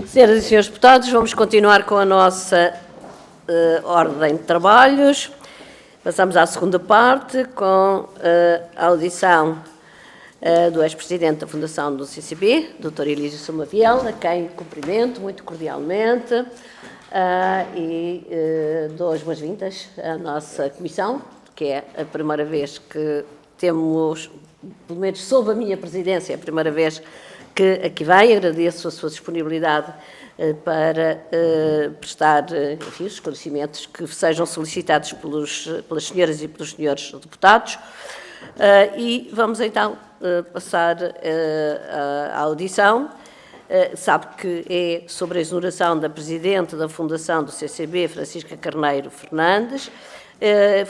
Senhoras e senhores deputados, vamos continuar com a nossa ordem de trabalhos. Passamos à segunda parte, com a audição do ex-presidente da Fundação do CCB, Dr. Elísio Samaviel, a quem cumprimento muito cordialmente e dou as boas-vindas à nossa comissão, que é a primeira vez que temos, pelo menos sob a minha presidência, é a primeira vez que aqui vem. Agradeço a sua disponibilidade para prestar, enfim, os esclarecimentos que sejam solicitados pelas senhoras e pelos senhores deputados. E vamos então passar à audição. Sabe que é sobre a exoneração da Presidente da Fundação do CCB, Francisca Carneiro Fernandes.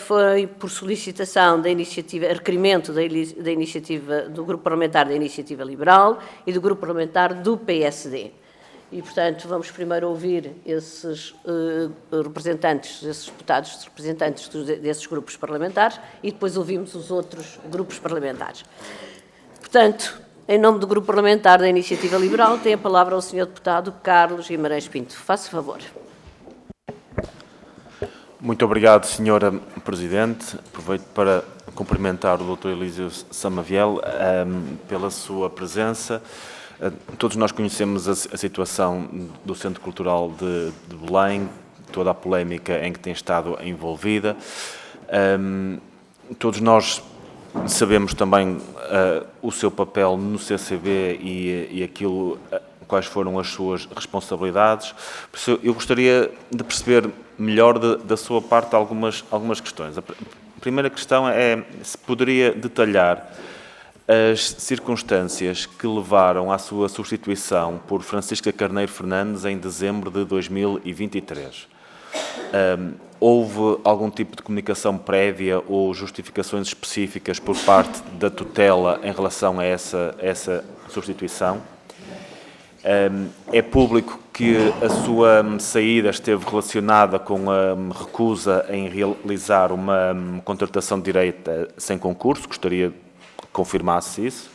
Foi por solicitação da iniciativa, requerimento da iniciativa do Grupo Parlamentar da Iniciativa Liberal e do Grupo Parlamentar do PSD. E, portanto, vamos primeiro ouvir esses representantes, esses deputados representantes desses grupos parlamentares e depois ouvimos os outros grupos parlamentares. Portanto, em nome do Grupo Parlamentar da Iniciativa Liberal, tem a palavra o Sr. Deputado Carlos Guimarães Pinto. Faça favor. Muito obrigado, Sra. Presidente. Aproveito para cumprimentar o Dr. Elísio Samaviel pela sua presença. Todos nós conhecemos a situação do Centro Cultural de Belém, toda a polémica em que tem estado envolvida. Todos nós sabemos também o seu papel no CCB e aquilo, quais foram as suas responsabilidades. Por isso, eu gostaria de perceber melhor da sua parte algumas questões. A primeira questão é se poderia detalhar as circunstâncias que levaram à sua substituição por Francisca Carneiro Fernandes em dezembro de 2023. Houve algum tipo de comunicação prévia ou justificações específicas por parte da tutela em relação a essa substituição? É público que a sua saída esteve relacionada com a recusa em realizar uma contratação direta sem concurso. Gostaria de confirmar-se isso.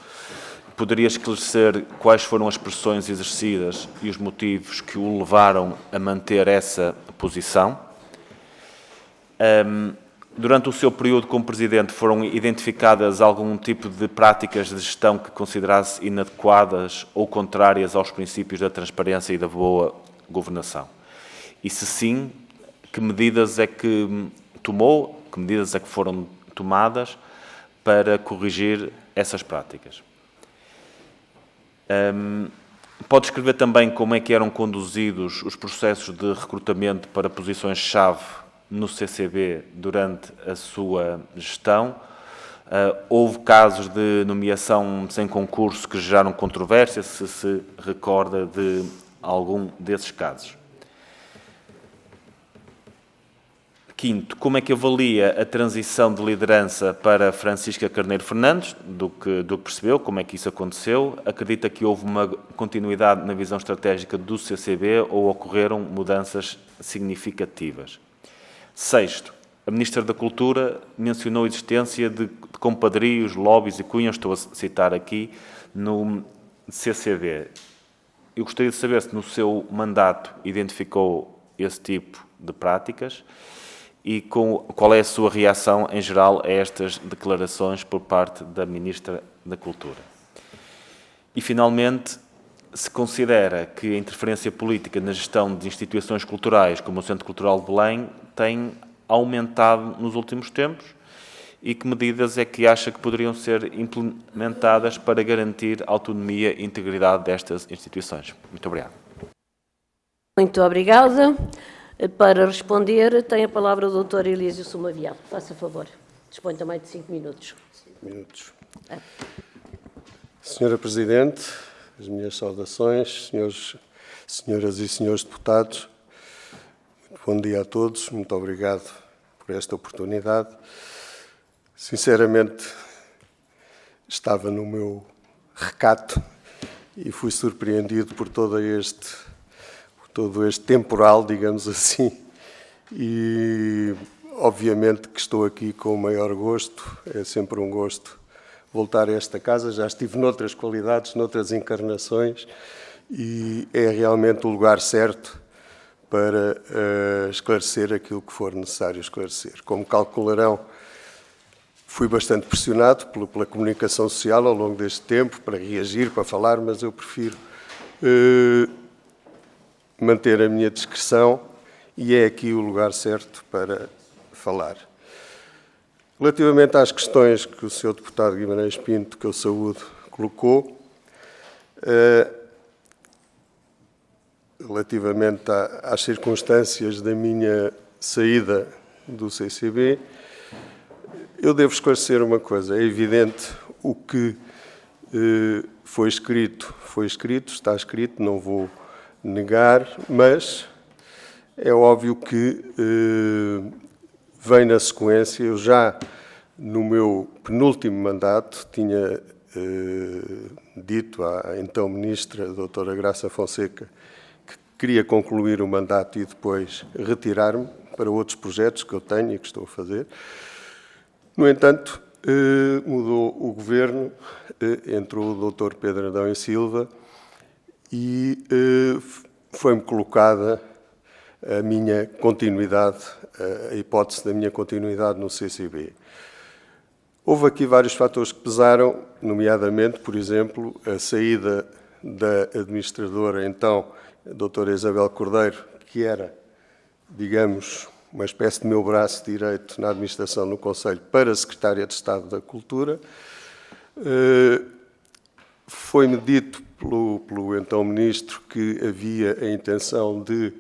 Poderia esclarecer quais foram as pressões exercidas e os motivos que o levaram a manter essa posição? Durante o seu período como Presidente, foram identificadas algum tipo de práticas de gestão que considerasse inadequadas ou contrárias aos princípios da transparência e da boa governação? E se sim, que medidas é que tomou, que medidas é que foram tomadas para corrigir essas práticas? Pode descrever também como é que eram conduzidos os processos de recrutamento para posições-chave no CCB durante a sua gestão? Houve casos de nomeação sem concurso que geraram controvérsia, se recorda de algum desses casos? Quinto, como é que avalia a transição de liderança para Francisca Carneiro Fernandes, do que percebeu, como é que isso aconteceu? Acredita que houve uma continuidade na visão estratégica do CCB ou ocorreram mudanças significativas? Sexto, a Ministra da Cultura mencionou a existência de compadrios, lobbies e cunhas, estou a citar aqui, no CCB. Eu gostaria de saber se no seu mandato identificou esse tipo de práticas e qual é a sua reação em geral a estas declarações por parte da Ministra da Cultura. E, finalmente, se considera que a interferência política na gestão de instituições culturais, como o Centro Cultural de Belém, tem aumentado nos últimos tempos e que medidas é que acha que poderiam ser implementadas para garantir a autonomia e integridade destas instituições? Muito obrigado. Muito obrigada. Para responder, tem a palavra o Dr. Elísio Samaviel. Faça favor. Dispõe também de 5 minutos. 5 minutos. Senhora Presidente, as minhas saudações, senhoras e senhores deputados, muito bom dia a todos, muito obrigado por esta oportunidade. Sinceramente, estava no meu recato e fui surpreendido por todo este temporal, digamos assim, e obviamente que estou aqui com o maior gosto, é sempre um gosto voltar a esta casa. Já estive noutras qualidades, noutras encarnações, e é realmente o lugar certo para esclarecer aquilo que for necessário esclarecer. Como calcularão, fui bastante pressionado pela comunicação social ao longo deste tempo para reagir, para falar, mas eu prefiro manter a minha discrição e é aqui o lugar certo para falar. Relativamente às questões que o Sr. Deputado Guimarães Pinto, que eu saúdo, colocou, relativamente às circunstâncias da minha saída do CCB, eu devo esclarecer uma coisa. É evidente o que foi escrito, está escrito, não vou negar, mas é óbvio que vem na sequência. Eu já, no meu penúltimo mandato, tinha dito à então Ministra, a doutora Graça Fonseca, que queria concluir o mandato e depois retirar-me para outros projetos que eu tenho e que estou a fazer. No entanto, mudou o governo, entrou o Dr. Pedro Adão e Silva e foi-me colocada a minha continuidade, a hipótese da minha continuidade no CCB. Houve aqui vários fatores que pesaram, nomeadamente, por exemplo, a saída da administradora, então, a doutora Isabel Cordeiro, que era, digamos, uma espécie de meu braço direito na administração no Conselho para a Secretária de Estado da Cultura. Foi-me dito pelo então Ministro que havia a intenção de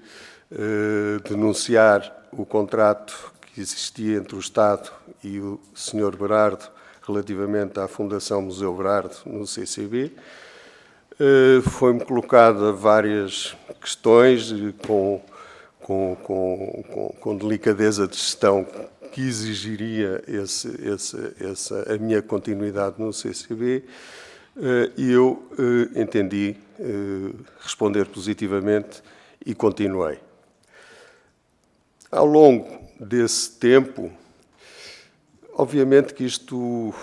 denunciar o contrato que existia entre o Estado e o Sr. Berardo relativamente à Fundação Museu Berardo no CCB. Foi-me colocada várias questões com delicadeza de gestão que exigiria a minha continuidade no CCB e eu entendi responder positivamente e continuei. Ao longo desse tempo, obviamente que isto,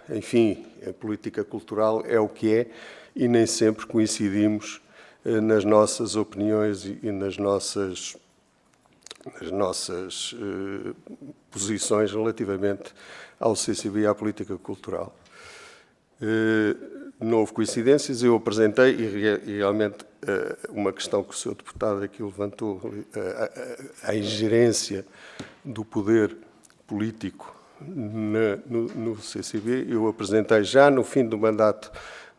enfim, a política cultural é o que é e nem sempre coincidimos nas nossas opiniões e nas nossas posições relativamente ao CCB e à política cultural. Não houve coincidências, eu apresentei, e realmente uma questão que o Sr. Deputado aqui levantou, a ingerência do poder político no CCB, eu apresentei já no fim do mandato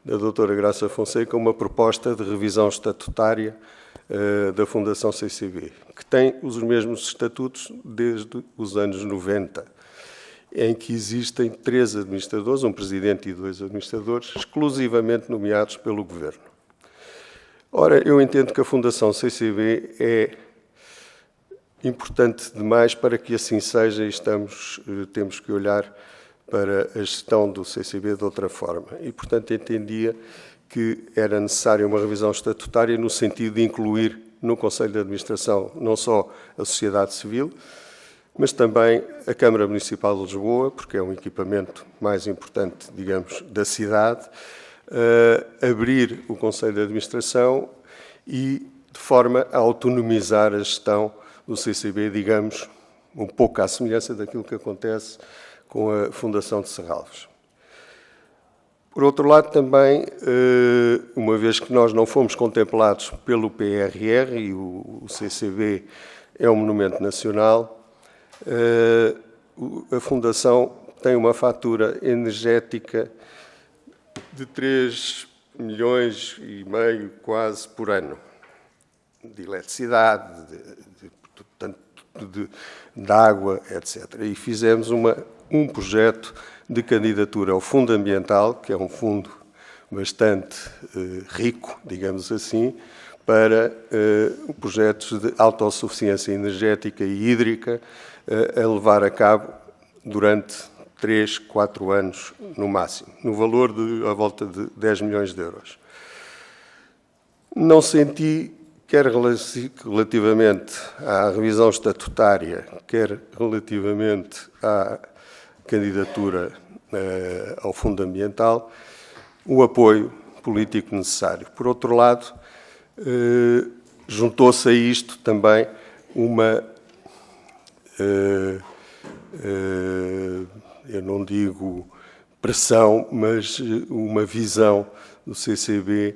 da doutora Graça Fonseca uma proposta de revisão estatutária da Fundação CCB, que tem os mesmos estatutos desde os anos 90, em que existem 3 administradores, um presidente e 2 administradores, exclusivamente nomeados pelo Governo. Ora, eu entendo que a Fundação CCB é importante demais para que assim seja e temos que olhar para a gestão do CCB de outra forma. E, portanto, entendia que era necessária uma revisão estatutária no sentido de incluir no Conselho de Administração não só a sociedade civil, mas também a Câmara Municipal de Lisboa, porque é um equipamento mais importante, digamos, da cidade, abrir o Conselho de Administração e de forma a autonomizar a gestão do CCB, digamos, um pouco à semelhança daquilo que acontece com a Fundação de Serralves. Por outro lado, também, uma vez que nós não fomos contemplados pelo PRR e o CCB é um monumento nacional, a Fundação tem uma fatura energética de 3,5 milhões quase por ano, de eletricidade, de água, etc. E fizemos um projeto de candidatura ao Fundo Ambiental, que é um fundo bastante rico, digamos assim, para projetos de autossuficiência energética e hídrica a levar a cabo durante 3, 4 anos no máximo, no valor de à volta de 10 milhões de euros. Não senti, quer relativamente à revisão estatutária, quer relativamente à candidatura ao Fundo Ambiental, o apoio político necessário. Por outro lado, juntou-se a isto também uma, eu não digo pressão, mas uma visão do CCB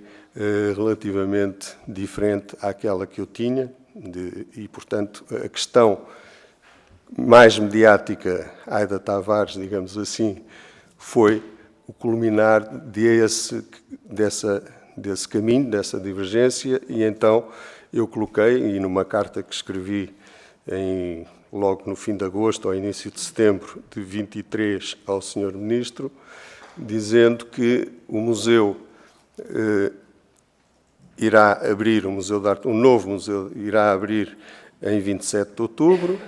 relativamente diferente àquela que eu tinha, e, portanto, a questão mais mediática, Aida Tavares, digamos assim, foi o culminar desse caminho, dessa divergência, e então eu coloquei, e numa carta que escrevi logo no fim de agosto, ao início de setembro de 23, ao Sr. Ministro, dizendo que o museu irá abrir, o novo museu irá abrir em 27 de outubro,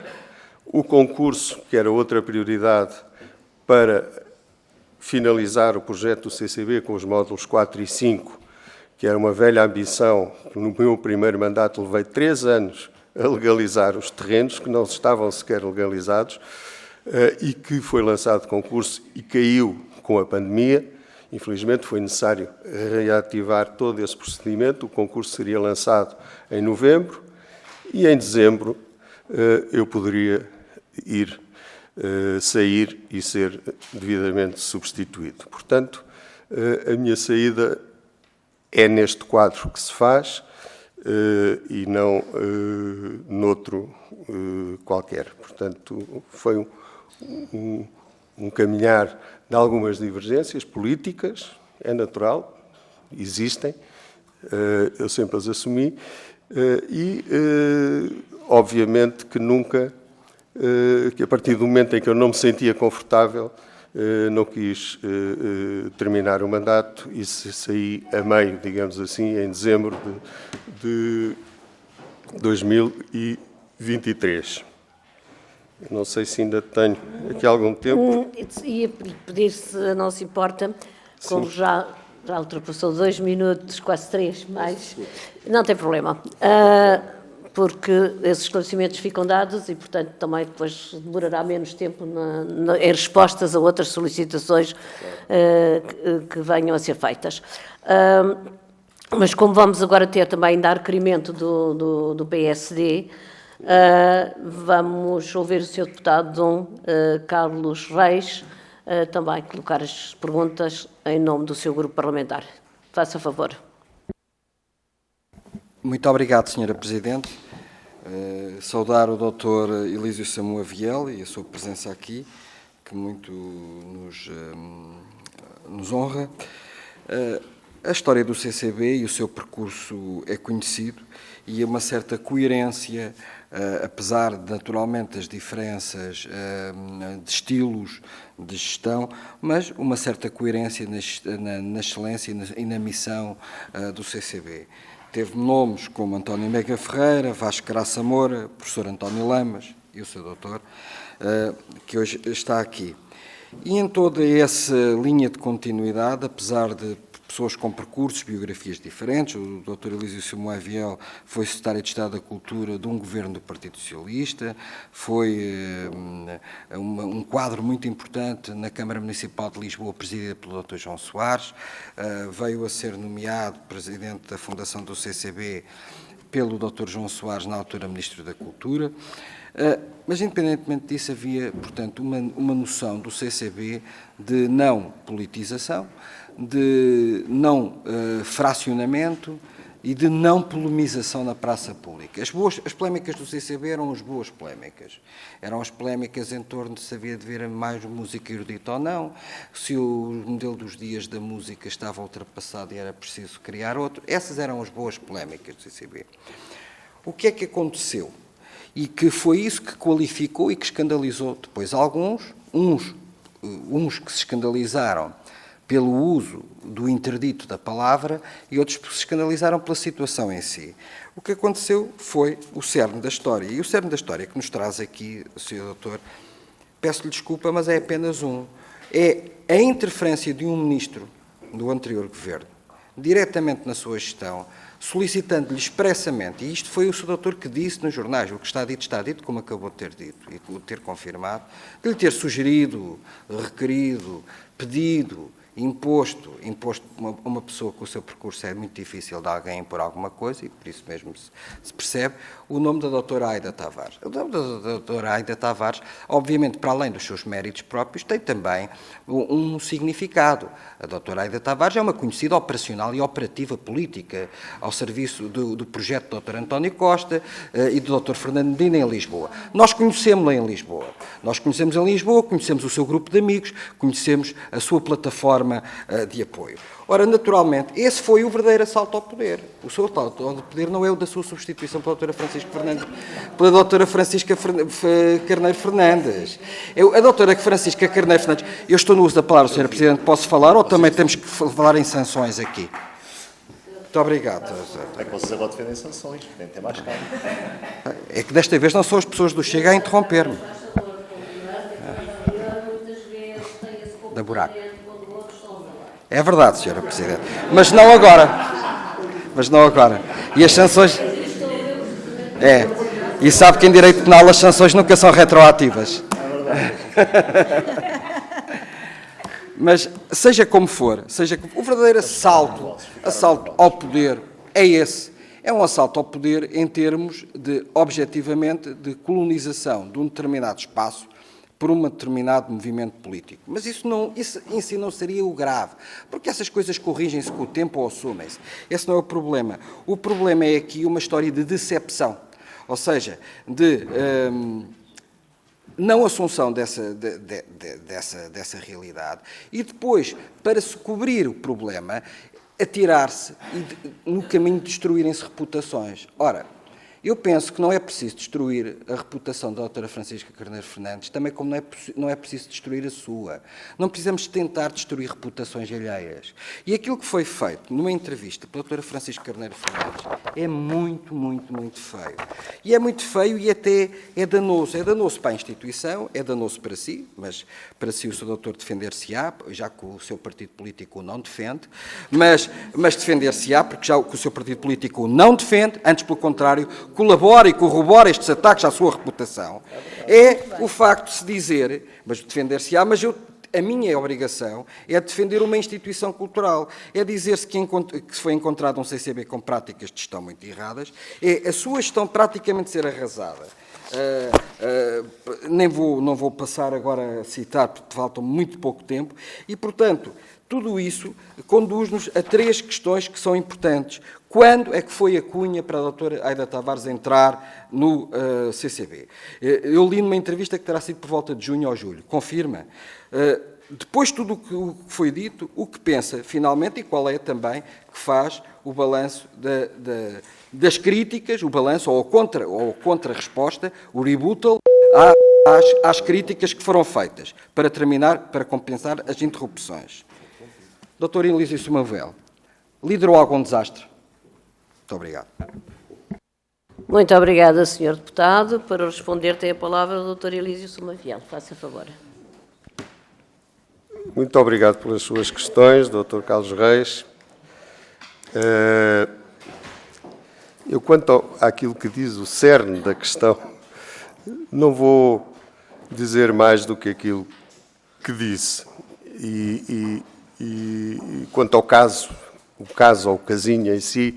o concurso, que era outra prioridade para finalizar o projeto do CCB com os módulos 4 e 5, que era uma velha ambição, que no meu primeiro mandato levei 3 anos a legalizar os terrenos, que não estavam sequer legalizados, e que foi lançado concurso e caiu com a pandemia. Infelizmente foi necessário reativar todo esse procedimento. O concurso seria lançado em novembro e em dezembro eu poderia sair e ser devidamente substituído. Portanto, a minha saída é neste quadro que se faz e não noutro qualquer. Portanto, foi um caminhar de algumas divergências políticas, é natural, existem, eu sempre as assumi, e obviamente que nunca, que a partir do momento em que eu não me sentia confortável, não quis terminar o mandato e saí a meio, digamos assim, em dezembro de 2023. Não sei se ainda tenho aqui algum tempo. Ia pedir, se não se importa, como já ultrapassou 2 minutos, quase 3, mais, não tem problema, porque esses esclarecimentos ficam dados e, portanto, também depois demorará menos tempo em respostas a outras solicitações que venham a ser feitas. Mas como vamos agora ter também dar requerimento do PSD, vamos ouvir o Sr. Deputado Carlos Reis também colocar as perguntas em nome do seu grupo parlamentar. Faça favor. Muito obrigado, Sra. Presidente. Saudar o Dr. Elísio Samoa Viel e a sua presença aqui, que muito nos honra. A história do CCB e o seu percurso é conhecido e uma certa coerência, apesar de, naturalmente, as diferenças de estilos de gestão, mas uma certa coerência na excelência e na missão do CCB. Teve nomes como António Mega Ferreira, Vasco Graça Moura, professor António Lamas e o seu doutor, que hoje está aqui. E em toda essa linha de continuidade, apesar de pessoas com percursos, biografias diferentes, o Dr. Elísio Samoa Viel foi secretário de Estado da Cultura de um governo do Partido Socialista, foi um quadro muito importante na Câmara Municipal de Lisboa, presidida pelo Dr. João Soares, veio a ser nomeado presidente da Fundação do CCB pelo Dr. João Soares, na altura Ministro da Cultura. Mas, independentemente disso, havia, portanto, uma noção do CCB de não politização, de não fracionamento e de não polemização na praça pública. As polémicas do CCB eram as boas polémicas. Eram as polémicas em torno de se havia de ver mais música erudita ou não, se o modelo dos dias da música estava ultrapassado e era preciso criar outro. Essas eram as boas polémicas do CCB. O que é que aconteceu? E que foi isso que qualificou e que escandalizou depois uns que se escandalizaram pelo uso do interdito da palavra e outros que se escandalizaram pela situação em si. O que aconteceu foi o cerne da história. E o cerne da história que nos traz aqui, Sr. Doutor, peço-lhe desculpa, mas é apenas é a interferência de um ministro do anterior governo, diretamente na sua gestão, solicitando-lhe expressamente, e isto foi o Sr. Doutor que disse nos jornais, o que está dito, como acabou de ter dito e de ter confirmado, de lhe ter sugerido, requerido, pedido imposto uma pessoa com o seu percurso é muito difícil de alguém impor alguma coisa, e por isso mesmo se percebe, o nome da doutora Aida Tavares. O nome da doutora Aida Tavares, obviamente, para além dos seus méritos próprios, tem também um significado. A doutora Aida Tavares é uma conhecida operacional e operativa política ao serviço do projeto do Dr. António Costa e do Dr. Fernando Medina em Lisboa. Nós conhecemos-la em Lisboa. Nós conhecemos em Lisboa, conhecemos o seu grupo de amigos, conhecemos a sua plataforma de apoio. Ora, naturalmente, esse foi o verdadeiro assalto ao poder. O seu assalto ao poder não é o da sua substituição pela doutora Francisca Carneiro Fernandes. A doutora Francisca Carneiro Fernandes, eu estou no uso da palavra, Sra. Presidente, posso falar ou também temos que falar em sanções aqui? Muito obrigado. É que vocês agora defendem sanções, devem ter mais calma. É que desta vez não são as pessoas do Chega a interromper-me. Da buraco. É verdade, Sra. Presidente. Mas não agora. E as sanções... É. E sabe que em direito penal as sanções nunca são retroativas. Mas, seja como for, o verdadeiro assalto ao poder é esse. É um assalto ao poder em termos de, objetivamente, de colonização de um determinado espaço por um determinado movimento político. Mas isso em si não seria o grave, porque essas coisas corrigem-se com o tempo ou assumem-se. Esse não é o problema. O problema é aqui uma história de decepção, ou seja, de não assunção dessa realidade e depois, para se cobrir o problema, atirar-se e no caminho de destruírem-se reputações. Ora, eu penso que não é preciso destruir a reputação da doutora Francisca Carneiro Fernandes, também como não é preciso destruir a sua. Não precisamos tentar destruir reputações alheias. E aquilo que foi feito numa entrevista pela doutora Francisca Carneiro Fernandes é muito, muito, muito feio. E é muito feio e até é danoso. É danoso para a instituição, é danoso para si, mas para si o seu doutor defender-se-á, já que o seu partido político o não defende, mas defender-se-á porque já que o seu partido político o não defende, antes pelo contrário, colabora e corrobora estes ataques à sua reputação, é o facto de se dizer, mas defender-se-á, mas a minha obrigação é defender uma instituição cultural. É dizer-se que foi encontrado um CCB com práticas de gestão muito erradas, é a sua gestão praticamente ser arrasada. Não vou passar agora a citar, porque falta muito pouco tempo, e, portanto, tudo isso conduz-nos a três questões que são importantes. Quando é que foi a cunha para a doutora Aida Tavares entrar no CCB? Eu li numa entrevista que terá sido por volta de junho ou julho. Confirma? Depois de tudo o que foi dito, o que pensa, finalmente, e qual é também, que faz o balanço das críticas, o balanço ou a contra-resposta, o rebuttal, às críticas que foram feitas, para terminar, para compensar as interrupções. Dr. Elísio Somavel, liderou algum desastre? Muito obrigado. Muito obrigada, Sr. Deputado. Para responder, tem a palavra o Dr. Elísio Somavel. Faça favor. Muito obrigado pelas suas questões, Dr. Carlos Reis. Eu, quanto àquilo que diz o cerne da questão, não vou dizer mais do que aquilo que disse. E quanto ao caso ou casinho em si,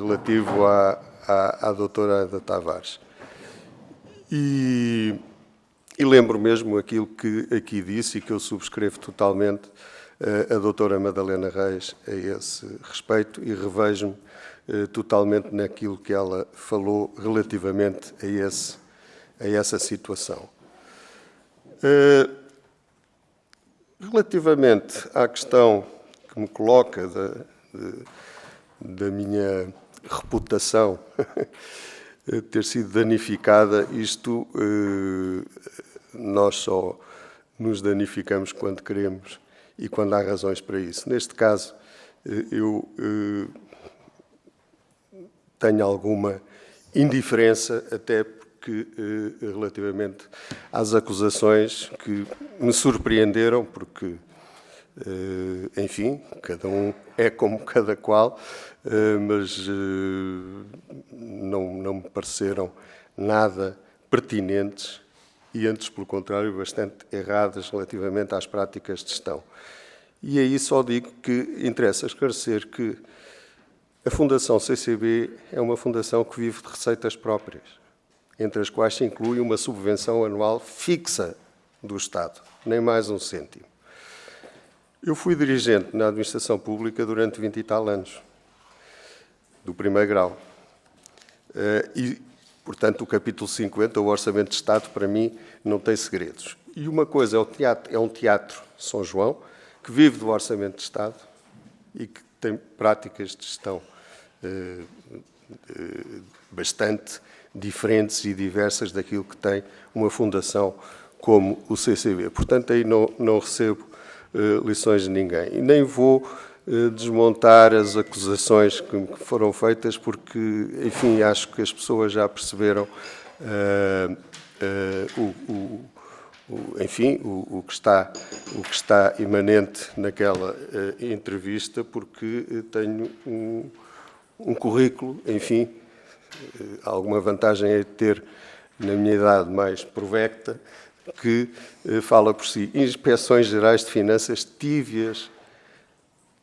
relativo à doutora Aida Tavares. E lembro mesmo aquilo que aqui disse e que eu subscrevo totalmente a doutora Madalena Reis a esse respeito e revejo-me totalmente naquilo que ela falou relativamente a essa situação. Relativamente à questão que me coloca da minha reputação ter sido danificada, isto nós só nos danificamos quando queremos e quando há razões para isso. Neste caso, eu tenho alguma indiferença, até porque, relativamente às acusações que me surpreenderam, porque, enfim, cada um é como cada qual, mas não me pareceram nada pertinentes e antes, pelo contrário, bastante erradas relativamente às práticas de gestão. E aí só digo que interessa esclarecer que a Fundação CCB é uma fundação que vive de receitas próprias, entre as quais se inclui uma subvenção anual fixa do Estado, nem mais um cêntimo. Eu fui dirigente na administração pública durante 20 e tal anos, do primeiro grau. E, portanto, o capítulo 50, o Orçamento de Estado, para mim, não tem segredos. E uma coisa é um teatro São João, que vive do Orçamento de Estado e que tem práticas de gestão bastante diferentes e diversas daquilo que tem uma fundação como o CCB. Portanto, aí não recebo lições de ninguém. E nem vou desmontar as acusações que foram feitas, porque, enfim, acho que as pessoas já perceberam o que está imanente naquela entrevista, porque tenho um currículo, enfim, alguma vantagem é ter, na minha idade mais provecta, que fala por si. Inspeções Gerais de Finanças tive-as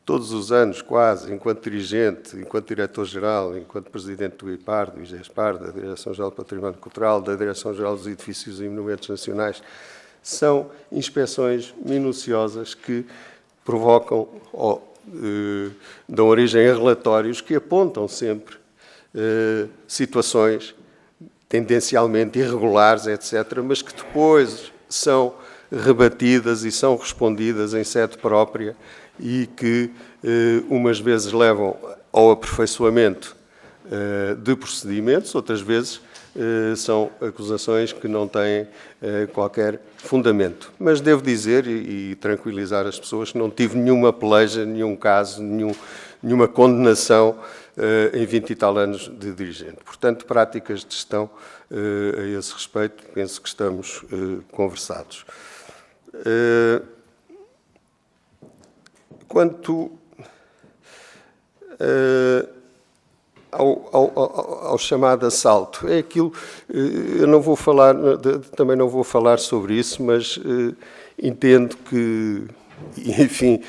todos os anos, quase, enquanto dirigente, enquanto diretor-geral, enquanto presidente do IPAR, do IGESPAR, da Direção-Geral do Património Cultural, da Direção-Geral dos Edifícios e Monumentos Nacionais. São inspeções minuciosas que provocam ou dão origem a relatórios que apontam sempre situações tendencialmente irregulares, etc., mas que depois são rebatidas e são respondidas em sede própria e que umas vezes levam ao aperfeiçoamento de procedimentos, outras vezes são acusações que não têm qualquer fundamento. Mas devo dizer e tranquilizar as pessoas que não tive nenhuma peleja, nenhum caso, nenhuma condenação em 20 e tal anos de dirigente. Portanto, práticas de gestão a esse respeito, penso que estamos conversados. Quanto ao chamado assalto, é aquilo, eu não vou falar, também não vou falar sobre isso, mas entendo que, enfim,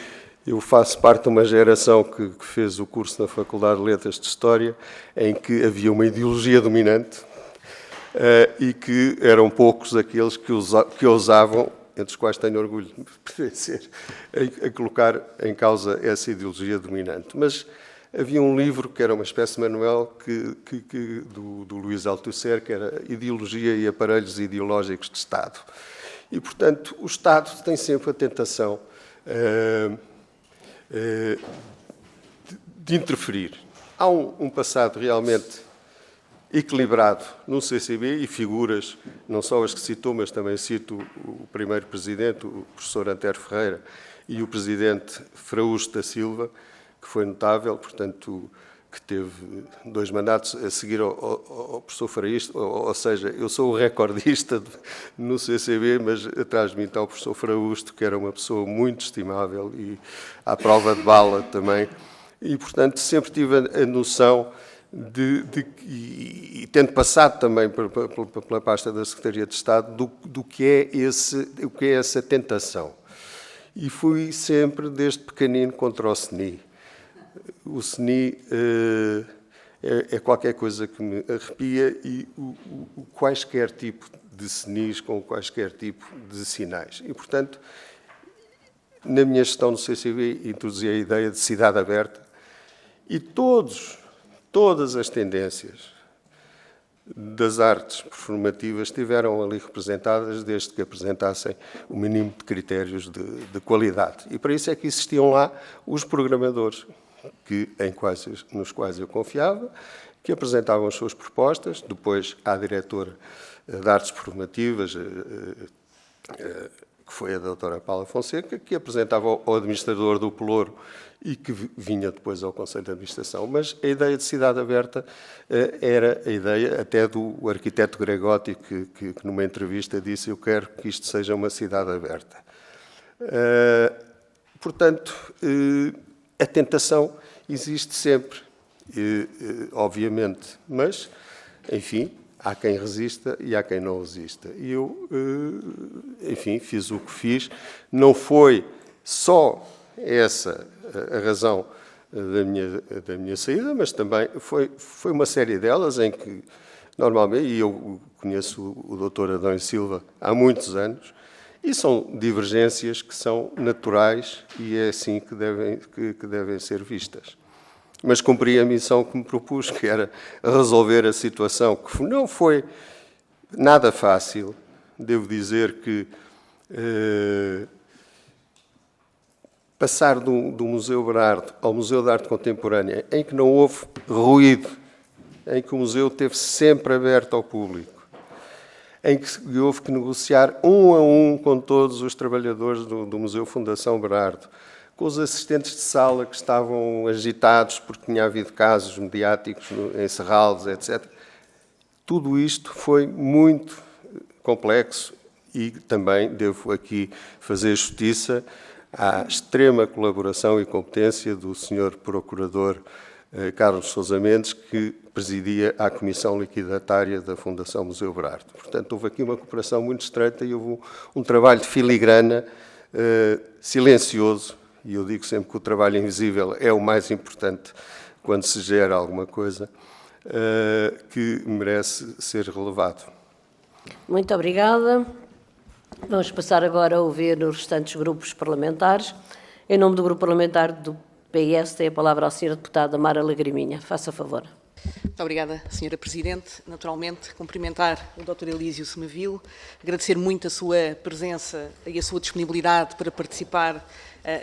eu faço parte de uma geração que fez o curso na Faculdade de Letras de História, em que havia uma ideologia dominante e que eram poucos aqueles que ousavam, entre os quais tenho orgulho de pertencer, a colocar em causa essa ideologia dominante. Mas havia um livro que era uma espécie de manual do Luís Althusser, que era Ideologia e Aparelhos Ideológicos de Estado. E, portanto, o Estado tem sempre a tentação de interferir. Há um passado realmente equilibrado no CCB e figuras, não só as que citou, mas também cito o primeiro presidente, o professor Antero Ferreira, e o presidente Fraústo da Silva, que foi notável, portanto, que teve 2 mandatos a seguir ao professor Fraísto, ou seja, eu sou o recordista no CCB, mas atrás de mim está o professor Fraústo, que era uma pessoa muito estimável e à prova de bala também, e, portanto, sempre tive a noção e tendo passado também pela pasta da Secretaria de Estado, do que é essa tentação. E fui sempre, desde pequenino, contra o CNI. O CNI é qualquer coisa que me arrepia e o quaisquer tipo de CNIs com quaisquer tipo de sinais. E, portanto, na minha gestão no CCB, introduzi a ideia de cidade aberta e todas as tendências das artes performativas estiveram ali representadas desde que apresentassem o mínimo de critérios de qualidade. E para isso é que existiam lá os programadores, nos quais eu confiava, que apresentavam as suas propostas. Depois, à diretora de artes performativas, que foi a doutora Paula Fonseca, que apresentava ao administrador do Pelouro e que vinha depois ao Conselho de Administração. Mas a ideia de cidade aberta era a ideia até do arquiteto Gregotti, que numa entrevista disse: eu quero que isto seja uma cidade aberta. Portanto, a tentação existe sempre, obviamente, mas, enfim, Há quem resista e há quem não resista. E eu, enfim, fiz o que fiz. Não foi só essa a razão da minha saída, mas também foi uma série delas em que, normalmente, e eu conheço o Dr. Adão e Silva há muitos anos, e são divergências que são naturais e é assim que devem ser vistas. Mas cumpri a missão que me propus, que era resolver a situação, que não foi nada fácil. Devo dizer que passar do Museu Berardo ao Museu de Arte Contemporânea, em que não houve ruído, em que o museu esteve sempre aberto ao público, em que houve que negociar um a um com todos os trabalhadores do Museu Fundação Berardo, com os assistentes de sala que estavam agitados porque tinha havido casos mediáticos em Serralves, etc. Tudo isto foi muito complexo e também devo aqui fazer justiça à extrema colaboração e competência do Sr. Procurador Carlos Sousa Mendes, que presidia a Comissão Liquidatária da Fundação Museu Berardo. Portanto, houve aqui uma cooperação muito estreita e houve um trabalho de filigrana silencioso, e eu digo sempre que o trabalho invisível é o mais importante quando se gera alguma coisa, que merece ser relevado. Muito obrigada. Vamos passar agora a ouvir os restantes grupos parlamentares. Em nome do Grupo Parlamentar do PS, tem a palavra a Sra. Deputada Mara Lagriminha. Faça favor. Muito obrigada, Sra. Presidente. Naturalmente, cumprimentar o Dr. Elísio Semaville, agradecer muito a sua presença e a sua disponibilidade para participar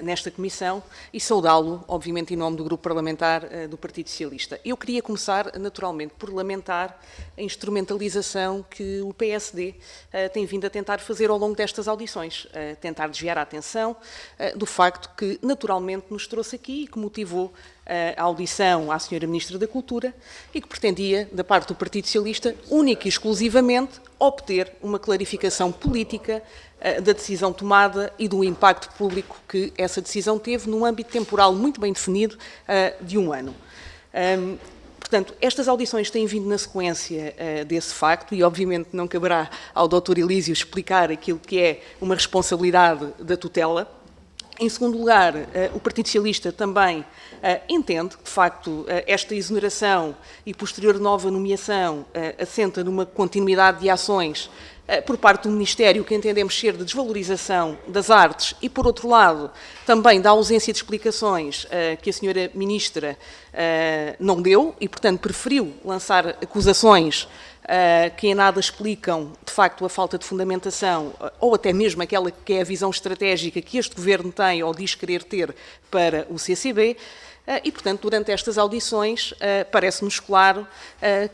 nesta comissão e saudá-lo, obviamente, em nome do Grupo Parlamentar do Partido Socialista. Eu queria começar, naturalmente, por lamentar a instrumentalização que o PSD tem vindo a tentar fazer ao longo destas audições, tentar desviar a atenção do facto que, naturalmente, nos trouxe aqui e que motivou a audição à Sra. Ministra da Cultura e que pretendia, da parte do Partido Socialista, única e exclusivamente, obter uma clarificação política da decisão tomada e do impacto público que essa decisão teve num âmbito temporal muito bem definido de 1 ano. Portanto, estas audições têm vindo na sequência desse facto e, obviamente, não caberá ao Dr. Elísio explicar aquilo que é uma responsabilidade da tutela. Em segundo lugar, o Partido Socialista também entende que, de facto, esta exoneração e posterior nova nomeação assenta numa continuidade de ações por parte do Ministério que entendemos ser de desvalorização das artes e, por outro lado, também da ausência de explicações que a Sra. Ministra não deu e, portanto, preferiu lançar acusações que em nada explicam, de facto, a falta de fundamentação ou até mesmo aquela que é a visão estratégica que este Governo tem ou diz querer ter para o CCB. E, portanto, durante estas audições, parece-nos claro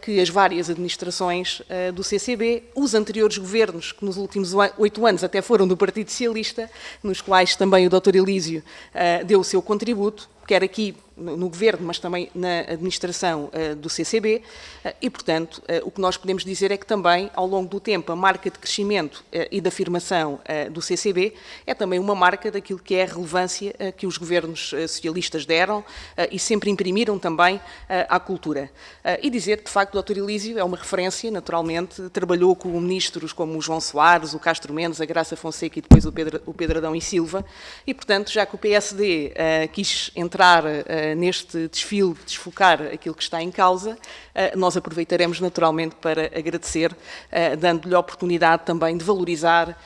que as várias administrações do CCB, os anteriores governos, que nos últimos 8 anos até foram do Partido Socialista, nos quais também o Dr. Elísio deu o seu contributo, quer aqui no Governo, mas também na administração do CCB, e, portanto, o que nós podemos dizer é que também, ao longo do tempo, a marca de crescimento e de afirmação do CCB é também uma marca daquilo que é a relevância que os governos socialistas deram e sempre imprimiram também à cultura. E dizer que, de facto, o Dr. Elísio é uma referência, naturalmente, trabalhou com ministros como o João Soares, o Castro Mendes, a Graça Fonseca e depois o Pedro Adão e Silva, e, portanto, já que o PSD quis entrar neste desfile, desfocar aquilo que está em causa, nós aproveitaremos naturalmente para agradecer, dando-lhe a oportunidade também de valorizar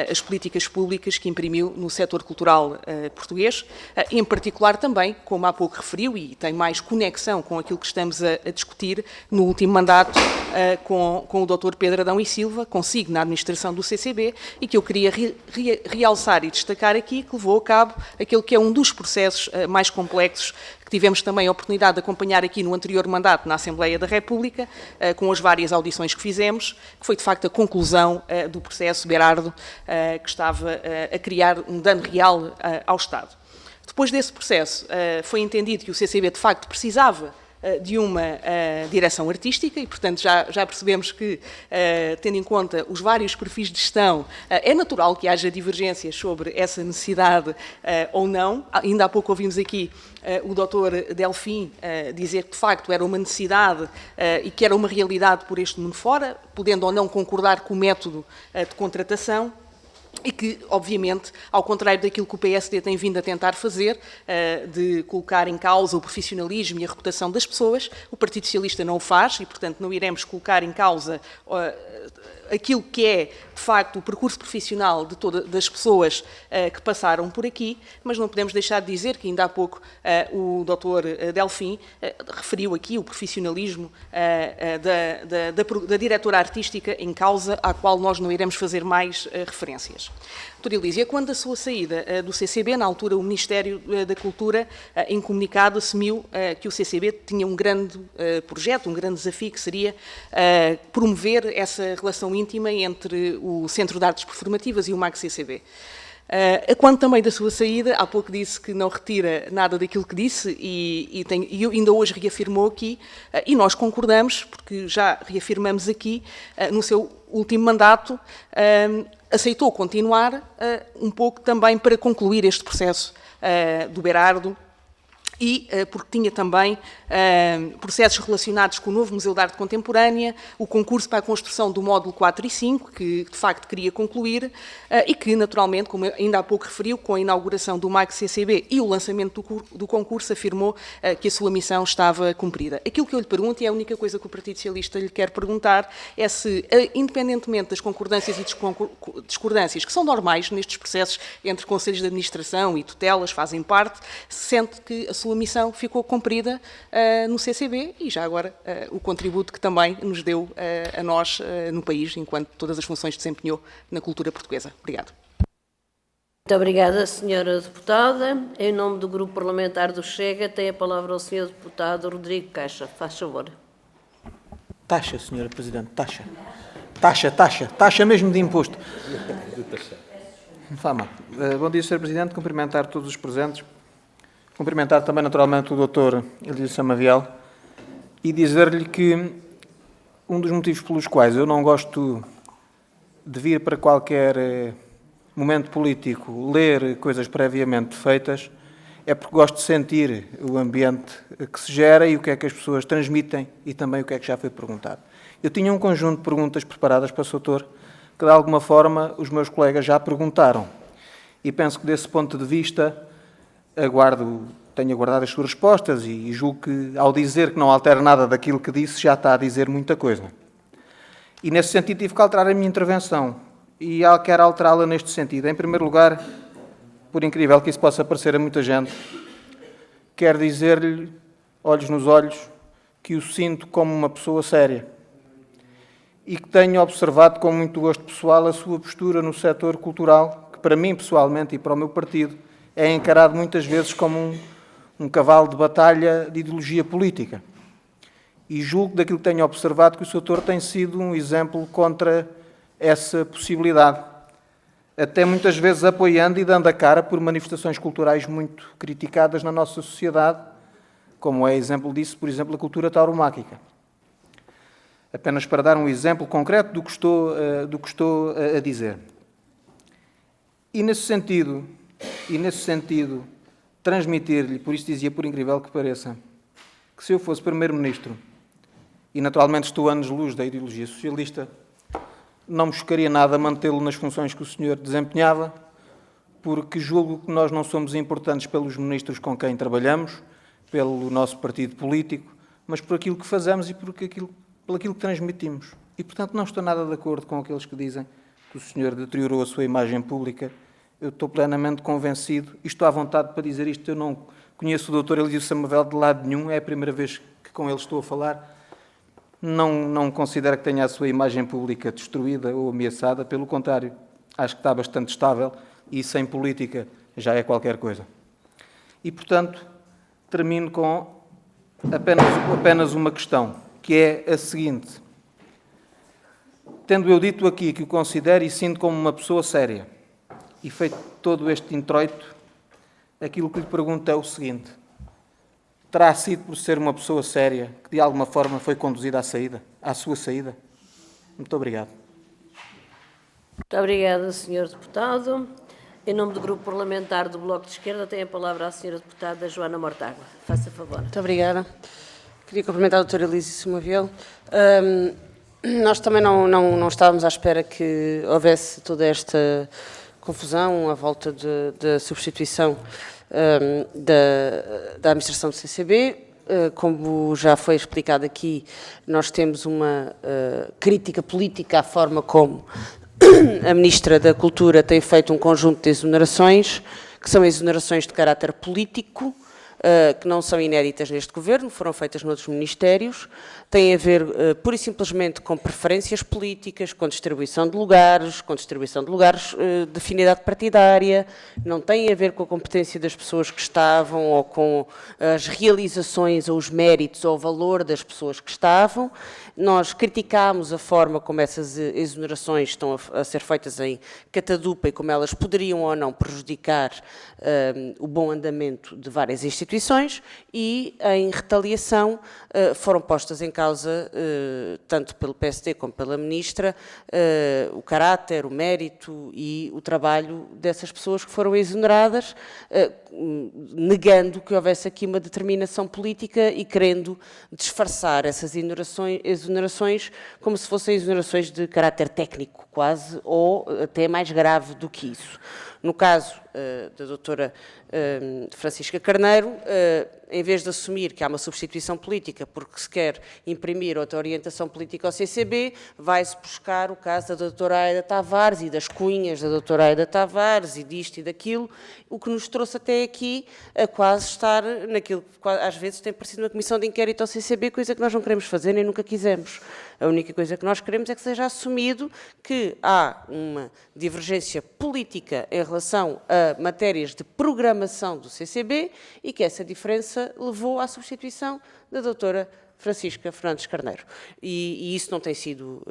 as políticas públicas que imprimiu no setor cultural português, e em particular também, como há pouco referiu, e tem mais conexão com aquilo que estamos a discutir no último mandato com o Dr. Pedro Adão e Silva, consigo na administração do CCB, e que eu queria realçar e destacar aqui, que levou a cabo aquele que é um dos processos mais complexos que tivemos também a oportunidade de acompanhar aqui no anterior mandato na Assembleia da República, com as várias audições que fizemos, que foi de facto a conclusão do processo Berardo, que estava a criar um dano real ao Estado. Depois desse processo, foi entendido que o CCB de facto precisava de uma direção artística e, portanto, já percebemos que, tendo em conta os vários perfis de gestão, é natural que haja divergências sobre essa necessidade ou não. Ainda há pouco ouvimos aqui o Dr. Delfim dizer que, de facto, era uma necessidade e que era uma realidade por este mundo fora, podendo ou não concordar com o método de contratação. E que, obviamente, ao contrário daquilo que o PSD tem vindo a tentar fazer, de colocar em causa o profissionalismo e a reputação das pessoas, o Partido Socialista não o faz e, portanto, não iremos colocar em causa aquilo que é, de facto, o percurso profissional de todas as pessoas que passaram por aqui, mas não podemos deixar de dizer que ainda há pouco o Dr. Delfim referiu aqui o profissionalismo da diretora artística em causa, à qual nós não iremos fazer mais referências. Doutora Elísia, quando a sua saída do CCB, na altura o Ministério da Cultura, em comunicado, assumiu que o CCB tinha um grande projeto, um grande desafio, que seria promover essa relação íntima entre o Centro de Artes Performativas e o MAG-CCB. Quando também da sua saída, há pouco disse que não retira nada daquilo que disse e ainda hoje reafirmou aqui, e nós concordamos, porque já reafirmamos aqui, no seu último mandato, aceitou continuar um pouco também para concluir este processo do Berardo, e porque tinha também processos relacionados com o novo Museu de Arte Contemporânea, o concurso para a construção do módulo 4 e 5, que de facto queria concluir, e que naturalmente, como ainda há pouco referiu, com a inauguração do MAG-CCB e o lançamento do concurso, afirmou que a sua missão estava cumprida. Aquilo que eu lhe pergunto, e é a única coisa que o Partido Socialista lhe quer perguntar, é se, independentemente das concordâncias e discordâncias, que são normais nestes processos entre conselhos de administração e tutelas, fazem parte, se sente que a sua missão ficou cumprida no CCB e já agora o contributo que também nos deu a nós no país, enquanto todas as funções desempenhou na cultura portuguesa. Obrigado. Muito obrigada, Sra. Deputada. Em nome do Grupo Parlamentar do Chega, tem a palavra o Sr. Deputado Rodrigo Caixa. Faz favor. Taxa, Sra. Presidente, taxa. Taxa mesmo de imposto. Bom dia, Sr. Presidente. Cumprimentar todos os presentes. Cumprimentar também, naturalmente, o Dr. Elísio Samaviel e dizer-lhe que um dos motivos pelos quais eu não gosto de vir para qualquer momento político ler coisas previamente feitas é porque gosto de sentir o ambiente que se gera e o que é que as pessoas transmitem e também o que é que já foi perguntado. Eu tinha um conjunto de perguntas preparadas para o Sr. Doutor que, de alguma forma, os meus colegas já perguntaram e penso que, desse ponto de vista, tenho aguardado as suas respostas e julgo que, ao dizer que não altera nada daquilo que disse, já está a dizer muita coisa. E, nesse sentido, tive que alterar a minha intervenção e quero alterá-la neste sentido. Em primeiro lugar, por incrível que isso possa parecer a muita gente, quero dizer-lhe, olhos nos olhos, que o sinto como uma pessoa séria e que tenho observado com muito gosto pessoal a sua postura no setor cultural, que para mim, pessoalmente, e para o meu partido, é encarado muitas vezes como um cavalo de batalha de ideologia política. E julgo, daquilo que tenho observado, que o Sr. Doutor tem sido um exemplo contra essa possibilidade, até muitas vezes apoiando e dando a cara por manifestações culturais muito criticadas na nossa sociedade, como é exemplo disso, por exemplo, a cultura tauromáquica. Apenas para dar um exemplo concreto do que estou a dizer. E nesse sentido, transmitir-lhe, por isso dizia, por incrível que pareça, que se eu fosse Primeiro-Ministro, e naturalmente estou anos-luz da ideologia socialista, não me chocaria nada mantê-lo nas funções que o senhor desempenhava, porque julgo que nós não somos importantes pelos ministros com quem trabalhamos, pelo nosso partido político, mas por aquilo que fazemos e por aquilo que transmitimos. E, portanto, não estou nada de acordo com aqueles que dizem que o senhor deteriorou a sua imagem pública. Eu estou plenamente convencido e estou à vontade para dizer isto. Eu não conheço o Dr. Elísio Samaviel de lado nenhum, é a primeira vez que com ele estou a falar. Não considero que tenha a sua imagem pública destruída ou ameaçada, pelo contrário, acho que está bastante estável e sem política já é qualquer coisa. E, portanto, termino com apenas uma questão, que é a seguinte. Tendo eu dito aqui que o considero e sinto como uma pessoa séria, e feito todo este introito, aquilo que lhe pergunto é o seguinte. terá sido por ser uma pessoa séria que de alguma forma foi conduzida à sua saída? Muito obrigado. Muito obrigada, Sr. Deputado. Em nome do Grupo Parlamentar do Bloco de Esquerda, tem a palavra a Sra. Deputada Joana Mortágua. Faça favor. Muito obrigada. Queria cumprimentar a doutora Elísia Samaviel. Nós também não estávamos à espera que houvesse toda esta confusão à volta da substituição da administração do CCB. Como já foi explicado aqui, nós temos uma crítica política à forma como a Ministra da Cultura tem feito um conjunto de exonerações, que são exonerações de caráter político, que não são inéditas neste Governo, foram feitas noutros ministérios, têm a ver pura e simplesmente com preferências políticas, com distribuição de lugares de afinidade partidária, não têm a ver com a competência das pessoas que estavam ou com as realizações ou os méritos ou o valor das pessoas que estavam. Nós criticámos a forma como essas exonerações estão a ser feitas em catadupa e como elas poderiam ou não prejudicar o bom andamento de várias instituições e, em retaliação, foram postas em causa, tanto pelo PSD como pela Ministra, o caráter, o mérito e o trabalho dessas pessoas que foram exoneradas, negando que houvesse aqui uma determinação política e querendo disfarçar essas exonerações como se fossem exonerações de caráter técnico, quase, ou até mais grave do que isso. No caso da doutora Francisca Carneiro, em vez de assumir que há uma substituição política porque se quer imprimir outra orientação política ao CCB, vai-se buscar o caso da doutora Aida Tavares e das cunhas da doutora Aida Tavares e disto e daquilo, o que nos trouxe até aqui a quase estar naquilo que às vezes tem parecido uma comissão de inquérito ao CCB, coisa que nós não queremos fazer nem nunca quisemos. A única coisa que nós queremos é que seja assumido que há uma divergência política em relação a matérias de programação do CCB e que essa diferença levou à substituição da doutora Francisca Fernandes Carneiro. E isso não tem sido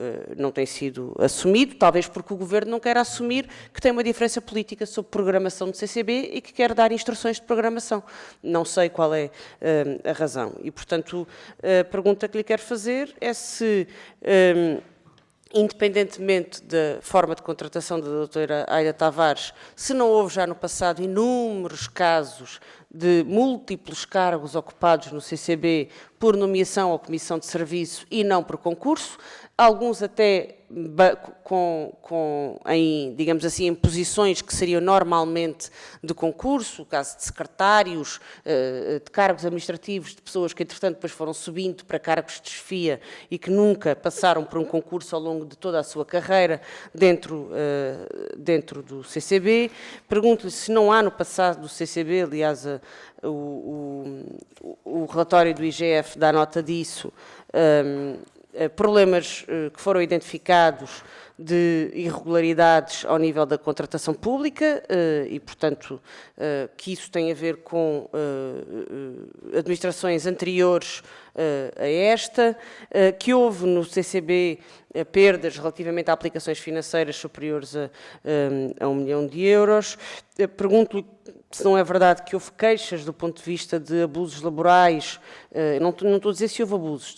assumido, talvez porque o Governo não quer assumir que tem uma diferença política sobre programação do CCB e que quer dar instruções de programação. Não sei qual é a razão. E, portanto, a pergunta que lhe quero fazer é se, independentemente da forma de contratação da doutora Aida Tavares, se não houve já no passado inúmeros casos de múltiplos cargos ocupados no CCB por nomeação ou comissão de serviço e não por concurso, alguns até digamos assim, em posições que seriam normalmente de concurso, o caso de secretários, de cargos administrativos, de pessoas que, entretanto, depois foram subindo para cargos de chefia e que nunca passaram por um concurso ao longo de toda a sua carreira dentro do CCB. Pergunto-lhe se não há no passado do CCB, aliás, o relatório do IGF dá nota disso, problemas que foram identificados de irregularidades ao nível da contratação pública e, portanto, que isso tem a ver com administrações anteriores a esta, que houve no CCB perdas relativamente a aplicações financeiras superiores a €1 milhão. Pergunto-lhe se não é verdade que houve queixas do ponto de vista de abusos laborais. Não estou a dizer se houve abusos,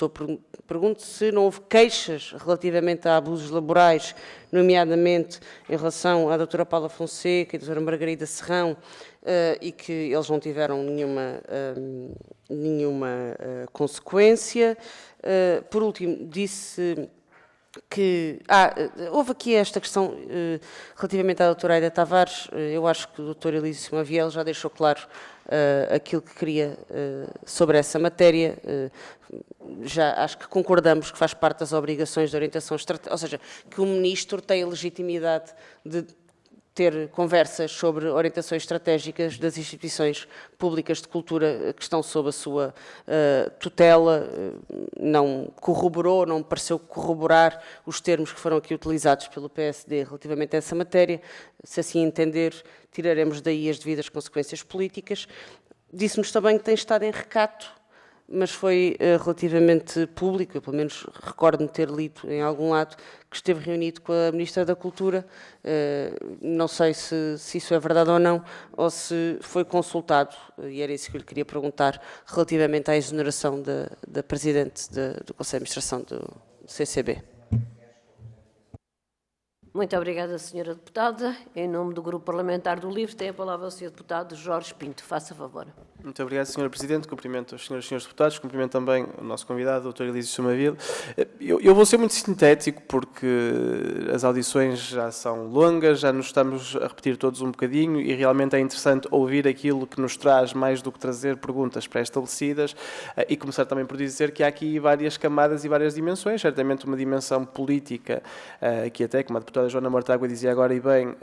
pergunto se não houve queixas relativamente a abusos laborais, nomeadamente em relação à doutora Paula Fonseca e à doutora Margarida Serrão, e que eles não tiveram nenhuma consequência. Por último, disse que houve aqui esta questão relativamente à doutora Aida Tavares. Eu acho que o doutor Elísio Samaviel já deixou claro aquilo que queria sobre essa matéria. Já acho que concordamos que faz parte das obrigações de orientação estratégica, ou seja, que o Ministro tem a legitimidade de ter conversas sobre orientações estratégicas das instituições públicas de cultura que estão sob a sua tutela. Não corroborou, não pareceu corroborar os termos que foram aqui utilizados pelo PSD relativamente a essa matéria. Se assim entender, tiraremos daí as devidas consequências políticas. Disse-nos também que tem estado em recato mas foi relativamente público, eu pelo menos recordo-me ter lido em algum lado, que esteve reunido com a Ministra da Cultura. Não sei se isso é verdade ou não, ou se foi consultado, e era isso que eu lhe queria perguntar, relativamente à exoneração da Presidente do Conselho de Administração do CCB. Muito obrigada, Sra. Deputada. Em nome do Grupo Parlamentar do LIVRE, tem a palavra o Sr. Deputado Jorge Pinto. Faça favor. Muito obrigado, Sra. Presidente. Cumprimento os senhores e senhores deputados, cumprimento também o nosso convidado, o Dr. Elísio Somaville. Eu vou ser muito sintético, porque as audições já são longas, já nos estamos a repetir todos um bocadinho e realmente é interessante ouvir aquilo que nos traz mais do que trazer perguntas pré-estabelecidas e começar também por dizer que há aqui várias camadas e várias dimensões, certamente uma dimensão política, que até, como a deputada Joana Mortágua dizia agora e bem,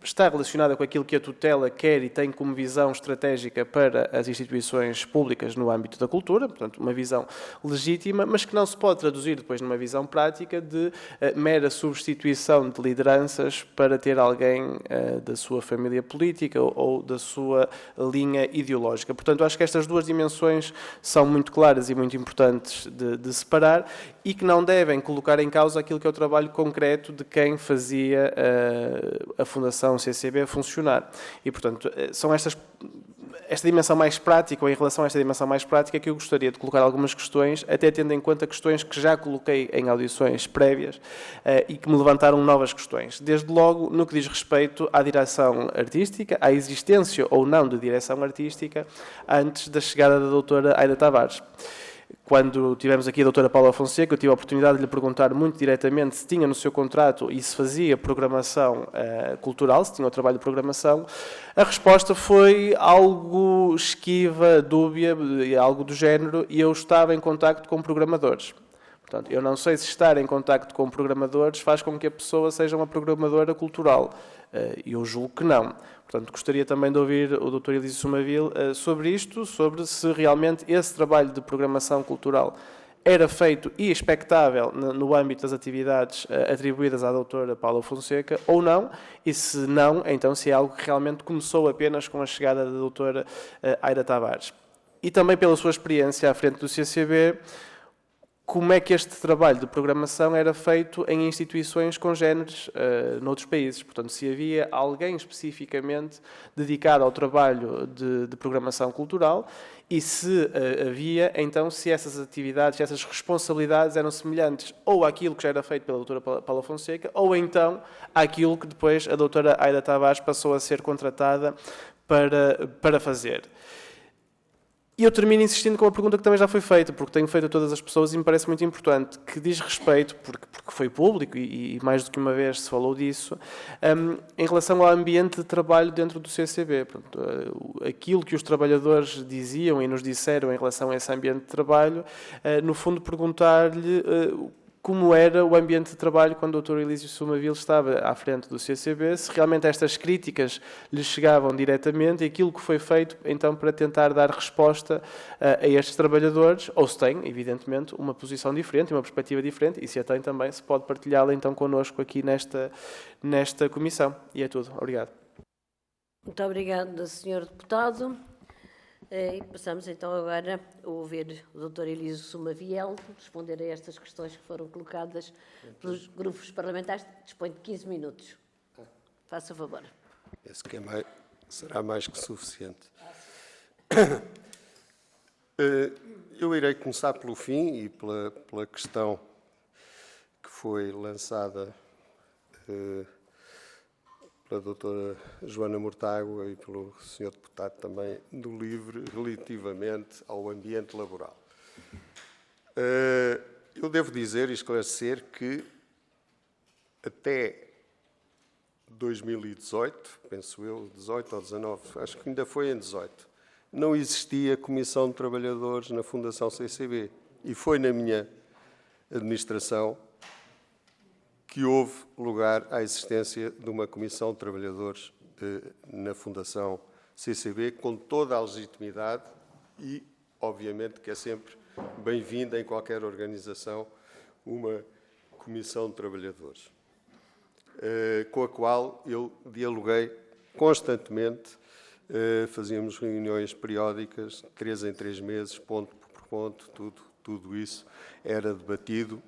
está relacionada com aquilo que a tutela quer e tem como visão estratégica para as instituições públicas no âmbito da cultura, portanto, uma visão legítima, mas que não se pode traduzir depois numa visão prática de mera substituição de lideranças para ter alguém da sua família política ou da sua linha ideológica. Portanto, acho que estas duas dimensões são muito claras e muito importantes de separar e que não devem colocar em causa aquilo que é o trabalho concreto de quem fazia a Fundação CCB funcionar. E, portanto, são esta dimensão mais prática, ou em relação a esta dimensão mais prática, que eu gostaria de colocar algumas questões, até tendo em conta questões que já coloquei em audições prévias e que me levantaram novas questões. Desde logo, no que diz respeito à direção artística, à existência ou não de direção artística, antes da chegada da doutora Aida Tavares. Quando tivemos aqui a doutora Paula Fonseca, eu tive a oportunidade de lhe perguntar muito diretamente se tinha no seu contrato e se fazia programação cultural, se tinha o trabalho de programação. A resposta foi algo esquiva, dúbia, algo do género, e eu estava em contacto com programadores. Portanto, eu não sei se estar em contacto com programadores faz com que a pessoa seja uma programadora cultural. Eu julgo que não. Portanto, gostaria também de ouvir o Dr. Elísio Somaville sobre isto, sobre se realmente esse trabalho de programação cultural era feito e expectável no âmbito das atividades atribuídas à doutora Paula Fonseca ou não, e se não, então se é algo que realmente começou apenas com a chegada da doutora Aida Tavares. E também pela sua experiência à frente do CCB, como é que este trabalho de programação era feito em instituições congêneres noutros países. Portanto, se havia alguém especificamente dedicado ao trabalho de programação cultural e se havia, então, se essas atividades, se essas responsabilidades eram semelhantes ou àquilo que já era feito pela doutora Paula Fonseca ou então àquilo que depois a doutora Aida Tavares passou a ser contratada para fazer. E eu termino insistindo com uma pergunta que também já foi feita, porque tenho feito a todas as pessoas e me parece muito importante, que diz respeito, porque foi público e mais do que uma vez se falou disso, em relação ao ambiente de trabalho dentro do CCB. Portanto, aquilo que os trabalhadores diziam e nos disseram em relação a esse ambiente de trabalho, no fundo perguntar-lhe como era o ambiente de trabalho quando o Dr. Elísio Somaville estava à frente do CCB, se realmente estas críticas lhe chegavam diretamente e aquilo que foi feito, então, para tentar dar resposta a estes trabalhadores, ou se tem, evidentemente, uma posição diferente, uma perspectiva diferente, e se a tem também, se pode partilhá-la, então, connosco aqui nesta comissão. E é tudo. Obrigado. Muito obrigada, Sr. Deputado. E passamos então agora a ouvir o Dr. Elísio Somaville responder a estas questões que foram colocadas pelos grupos parlamentares. Dispõe de 15 minutos. Faça favor. Penso que será mais que suficiente. Eu irei começar pelo fim e pela questão que foi lançada pela doutora Joana Mortágua e pelo senhor deputado também do LIVRE, relativamente ao ambiente laboral. Eu devo dizer e esclarecer que até 2018, penso eu, 18 ou 19, acho que ainda foi em 18, não existia Comissão de Trabalhadores na Fundação CCB. E foi na minha administração que houve lugar à existência de uma Comissão de Trabalhadores na Fundação CCB, com toda a legitimidade e, obviamente, que é sempre bem-vinda em qualquer organização uma Comissão de Trabalhadores, com a qual eu dialoguei constantemente, fazíamos reuniões periódicas, 3 em 3 meses, ponto ponto, tudo isso era debatido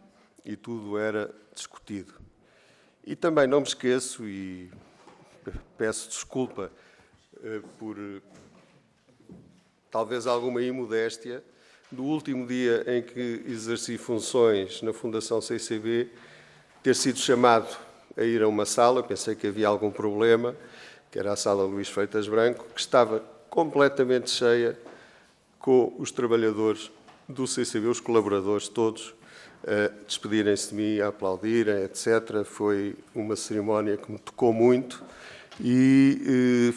e tudo era discutido. E também não me esqueço, e peço desculpa por talvez alguma imodéstia, do último dia em que exerci funções na Fundação CCB, ter sido chamado a ir a uma sala, pensei que havia algum problema, que era a sala Luís Freitas Branco, que estava completamente cheia com os trabalhadores do CCB, os colaboradores todos, a despedirem-se de mim, a aplaudirem, etc. Foi uma cerimónia que me tocou muito e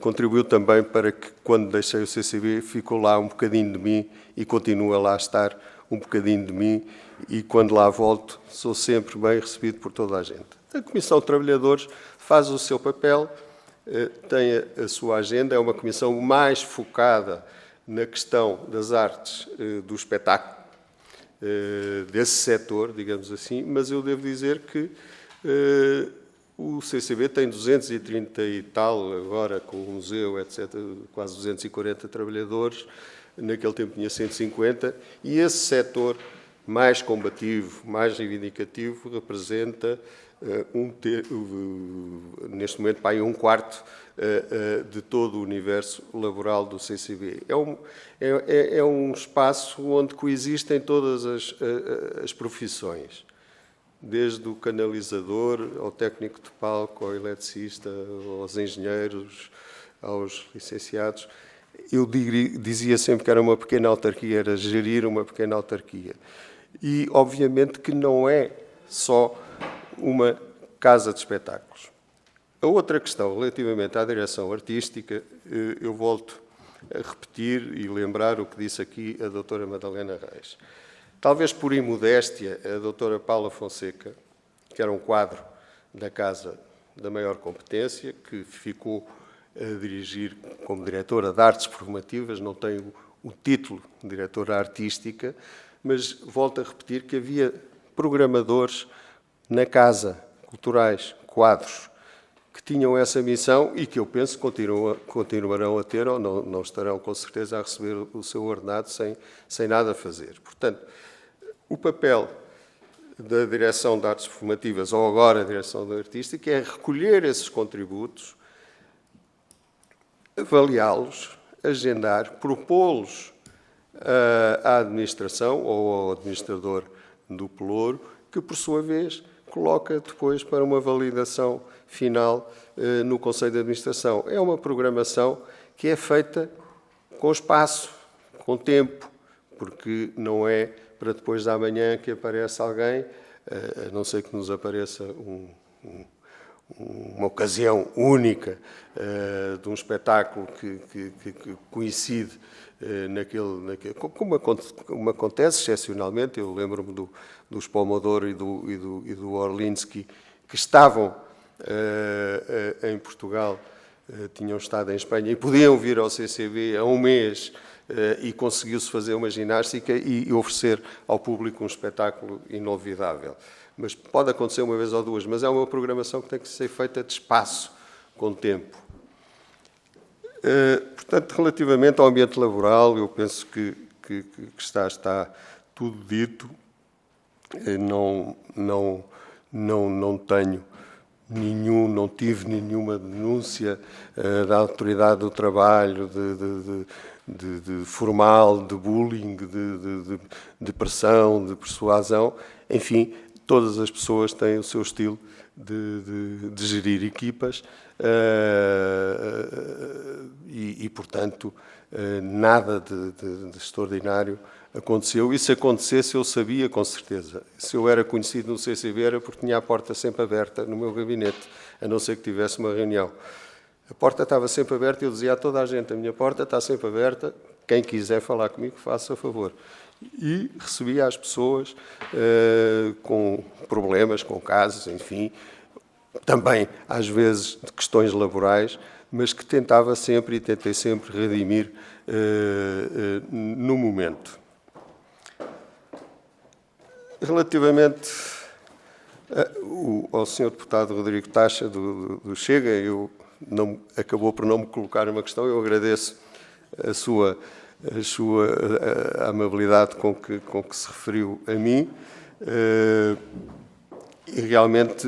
contribuiu também para que, quando deixei o CCB, ficou lá um bocadinho de mim e continua lá a estar um bocadinho de mim, e quando lá volto sou sempre bem recebido por toda a gente. A Comissão de Trabalhadores faz o seu papel, tem a sua agenda, é uma comissão mais focada na questão das artes do espetáculo, desse setor, digamos assim, mas eu devo dizer que o CCB tem 230 e tal, agora com o museu, etc., quase 240 trabalhadores, naquele tempo tinha 150, e esse setor mais combativo, mais reivindicativo, representa neste momento para aí um quarto de todo o universo laboral do CCB. É um espaço onde coexistem todas as profissões, desde o canalizador ao técnico de palco, ao eletricista, aos engenheiros, aos licenciados. Eu dizia sempre que era uma pequena autarquia, era gerir uma pequena autarquia. E, obviamente, que não é só uma casa de espetáculos. A outra questão, relativamente à direção artística, eu volto a repetir e lembrar o que disse aqui a doutora Madalena Reis. Talvez por imodéstia, a doutora Paula Fonseca, que era um quadro da Casa da Maior Competência, que ficou a dirigir como diretora de artes performativas, não tem o título de diretora artística, mas volto a repetir que havia programadores na Casa, culturais, quadros, que tinham essa missão e que eu penso continuarão a ter, ou não estarão com certeza a receber o seu ordenado sem nada fazer. Portanto, o papel da Direção de Artes Performativas, ou agora a Direção da Artística, é recolher esses contributos, avaliá-los, agendar, propô-los à administração ou ao administrador do pelouro, que, por sua vez, coloca depois para uma validação final no Conselho de Administração. É uma programação que é feita com espaço, com tempo, porque não é para depois da manhã que aparece alguém, a não ser que nos apareça uma ocasião única de um espetáculo que coincide como acontece excepcionalmente. Eu lembro-me dos Pomodoro e do Orlinsky, que estavam em Portugal, tinham estado em Espanha e podiam vir ao CCB há um mês, e conseguiu-se fazer uma ginástica e oferecer ao público um espetáculo inolvidável. Mas pode acontecer uma vez ou duas, mas é uma programação que tem que ser feita de espaço, com tempo. Portanto, relativamente ao ambiente laboral, eu penso que está tudo dito. Não tive nenhuma denúncia da autoridade do trabalho, de formal, de bullying, de pressão, de persuasão. Enfim, todas as pessoas têm o seu estilo de gerir equipas e, portanto, nada de extraordinário aconteceu. E se acontecesse, eu sabia com certeza. Se eu era conhecido no CCB, era porque tinha a porta sempre aberta no meu gabinete, a não ser que tivesse uma reunião. A porta estava sempre aberta e eu dizia a toda a gente: a minha porta está sempre aberta, quem quiser falar comigo, faça favor. E recebia as pessoas com problemas, com casos, enfim, também às vezes de questões laborais, mas que tentei sempre redimir no momento. Relativamente ao Sr. Deputado Rodrigo Taxa, do Chega, acabou por não me colocar uma questão. Eu agradeço a a amabilidade com que se referiu a mim. E realmente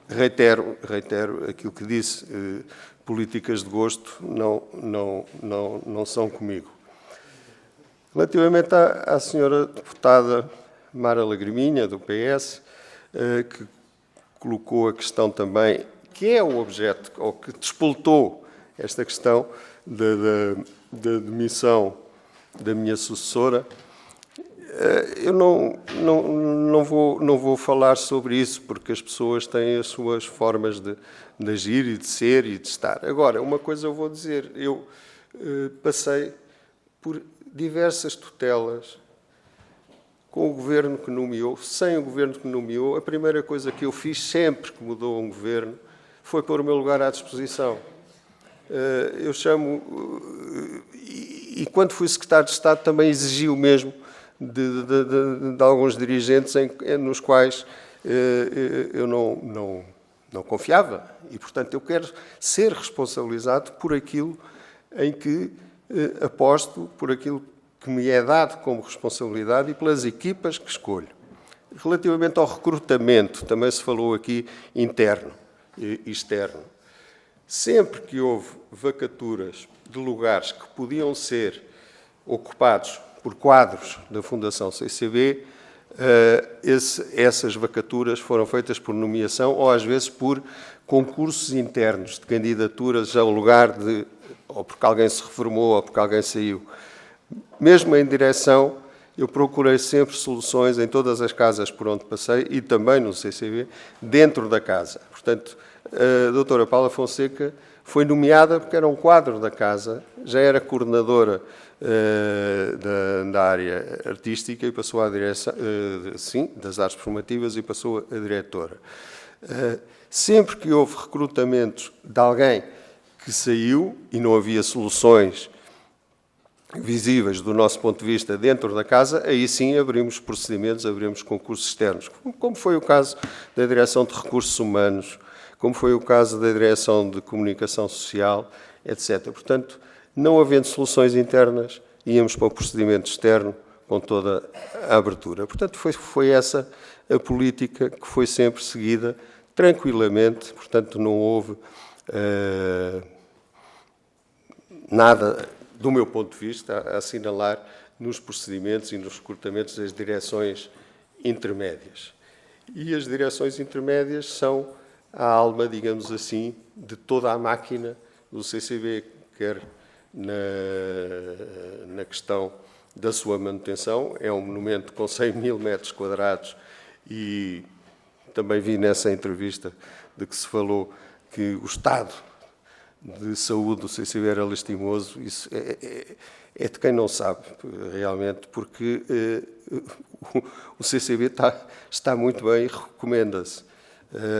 reitero aquilo que disse, políticas de gosto não são comigo. Relativamente à senhora deputada Mara Lagriminha, do PS, que colocou a questão também, que é o objeto, ou que despoltou esta questão da demissão da minha sucessora, eu não vou falar sobre isso, porque as pessoas têm as suas formas de agir e de ser e de estar. Agora, uma coisa eu vou dizer, eu passei por diversas tutelas com o governo que nomeou, sem o governo que nomeou. A primeira coisa que eu fiz sempre que mudou um governo foi pôr o meu lugar à disposição. Eu chamo, e quando fui secretário de Estado também exigi o mesmo de alguns dirigentes nos quais eu não confiava. E, portanto, eu quero ser responsabilizado por aquilo em que aposto, por aquilo que me é dado como responsabilidade e pelas equipas que escolho. Relativamente ao recrutamento, também se falou aqui interno e externo. Sempre que houve vacaturas de lugares que podiam ser ocupados por quadros da Fundação CCB, essas vacaturas foram feitas por nomeação ou às vezes por concursos internos de candidaturas ao lugar de, ou porque alguém se reformou ou porque alguém saiu. Mesmo em direção, eu procurei sempre soluções em todas as casas por onde passei e também no CCB, dentro da casa. Portanto, a doutora Paula Fonseca foi nomeada porque era um quadro da casa, já era coordenadora da área artística e passou à direção, sim, das artes formativas e passou a diretora. Sempre que houve recrutamentos de alguém que saiu e não havia soluções visíveis do nosso ponto de vista dentro da casa, aí sim abrimos procedimentos, abrimos concursos externos, como foi o caso da Direção de Recursos Humanos, como foi o caso da Direção de Comunicação Social, etc. Portanto, não havendo soluções internas, íamos para o procedimento externo com toda a abertura. Portanto, foi essa a política que foi sempre seguida tranquilamente, portanto, não houve nada, do meu ponto de vista, a assinalar nos procedimentos e nos recrutamentos das direções intermédias. E as direções intermédias são a alma, digamos assim, de toda a máquina do CCB, quer na questão da sua manutenção. É um monumento com 100 mil metros quadrados e também vi nessa entrevista de que se falou que o estado de saúde do CCB era lastimoso. Isso é de quem não sabe, realmente, porque o CCB está muito bem e recomenda-se.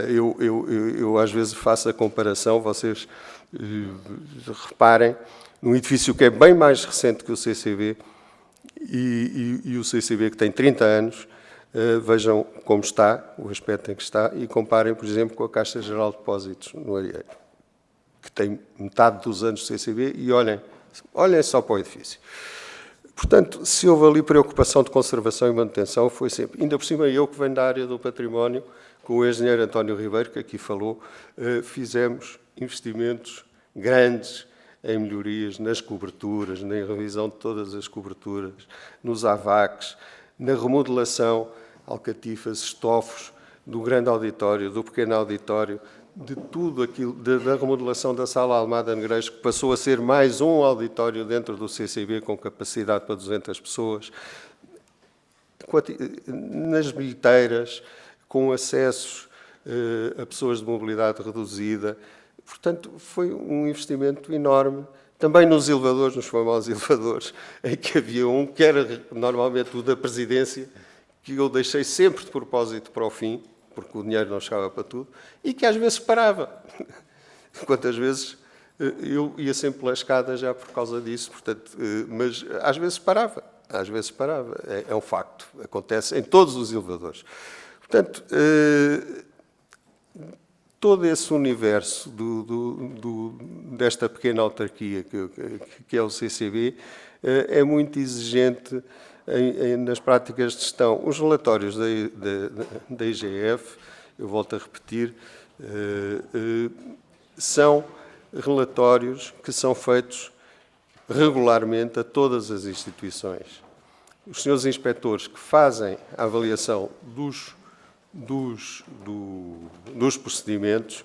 Eu às vezes faço a comparação, vocês reparem, num edifício que é bem mais recente que o CCB e o CCB que tem 30 anos, vejam como está, o aspecto em que está, e comparem, por exemplo, com a Caixa Geral de Depósitos no Arieiro, que tem metade dos anos do CCB, e olhem só para o edifício. Portanto, se houve ali preocupação de conservação e manutenção, foi sempre. Ainda por cima, eu que venho da área do património, com o engenheiro António Ribeiro, que aqui falou, fizemos investimentos grandes em melhorias nas coberturas, na revisão de todas as coberturas, nos AVACs, na remodelação, alcatifas, estofos, do grande auditório, do pequeno auditório, de tudo aquilo, da remodelação da Sala Almada Negreiros, que passou a ser mais um auditório dentro do CCB com capacidade para 200 pessoas, nas bilheteiras, com acessos a pessoas de mobilidade reduzida. Portanto, foi um investimento enorme. Também nos elevadores, nos famosos elevadores, em que havia um que era normalmente o da presidência, que eu deixei sempre de propósito para o fim, porque o dinheiro não chegava para tudo, e que às vezes parava. Quantas vezes eu ia sempre pela escada já por causa disso, portanto, mas às vezes parava. É um facto. Acontece em todos os elevadores. Portanto, todo esse universo desta pequena autarquia que é o CCB é muito exigente nas práticas de gestão. Os relatórios da IGF, eu volto a repetir, são relatórios que são feitos regularmente a todas as instituições. Os senhores inspectores que fazem a avaliação dos procedimentos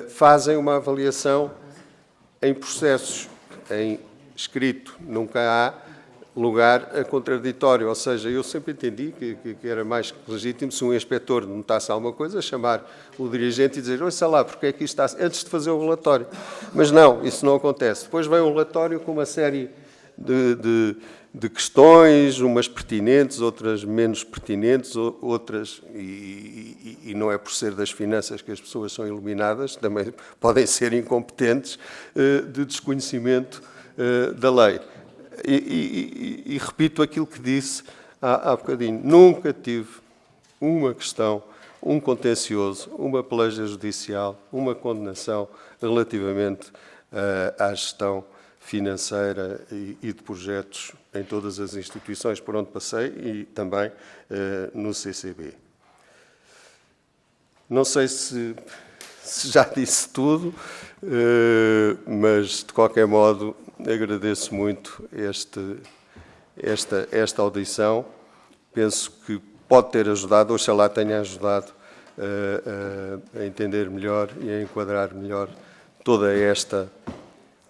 fazem uma avaliação em processos, em escrito. Nunca há lugar a contraditório, ou seja, eu sempre entendi que era mais legítimo se um inspetor notasse alguma coisa, chamar o dirigente e dizer, ouça lá, porque é que isto está, antes de fazer o relatório. Mas não, isso não acontece. Depois vem um relatório com uma série de questões, umas pertinentes, outras menos pertinentes, outras, e não é por ser das finanças que as pessoas são iluminadas, também podem ser incompetentes, de desconhecimento da lei. E repito aquilo que disse há bocadinho, nunca tive uma questão, um contencioso, uma peleja judicial, uma condenação relativamente à gestão financeira e de projetos em todas as instituições por onde passei e também no CCB. Não sei se já disse tudo, mas de qualquer modo agradeço muito esta audição. Penso que pode ter ajudado, oxalá tenha ajudado a entender melhor e a enquadrar melhor toda esta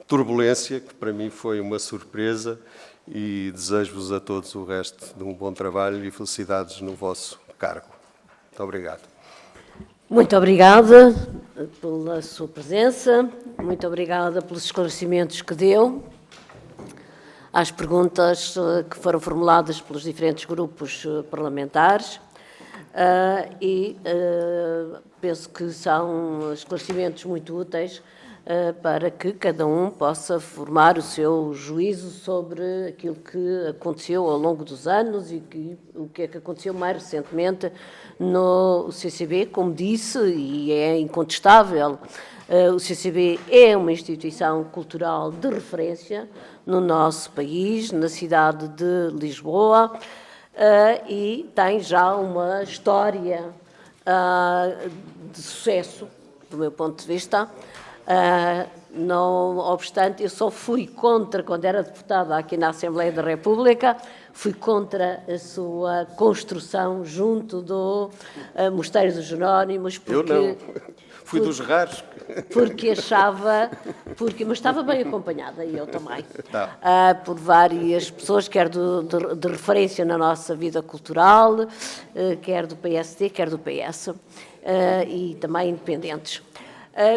turbulência, que para mim foi uma surpresa, e desejo-vos a todos o resto de um bom trabalho e felicidades no vosso cargo. Muito obrigado. Muito obrigada pela sua presença, muito obrigada pelos esclarecimentos que deu, às perguntas que foram formuladas pelos diferentes grupos parlamentares e penso que são esclarecimentos muito úteis para que cada um possa formar o seu juízo sobre aquilo que aconteceu ao longo dos anos e o que é que aconteceu mais recentemente no CCB. Como disse, e é incontestável, o CCB é uma instituição cultural de referência no nosso país, na cidade de Lisboa, e tem já uma história de sucesso, do meu ponto de vista. Não obstante, eu só fui contra, quando era deputada aqui na Assembleia da República, fui contra a sua construção junto do Mosteiro dos Jerónimos. Porque, eu não, fui dos raros. Porque achava, mas estava bem acompanhada, e eu também, por várias pessoas, quer de referência na nossa vida cultural, quer do PSD, quer do PS, e também independentes.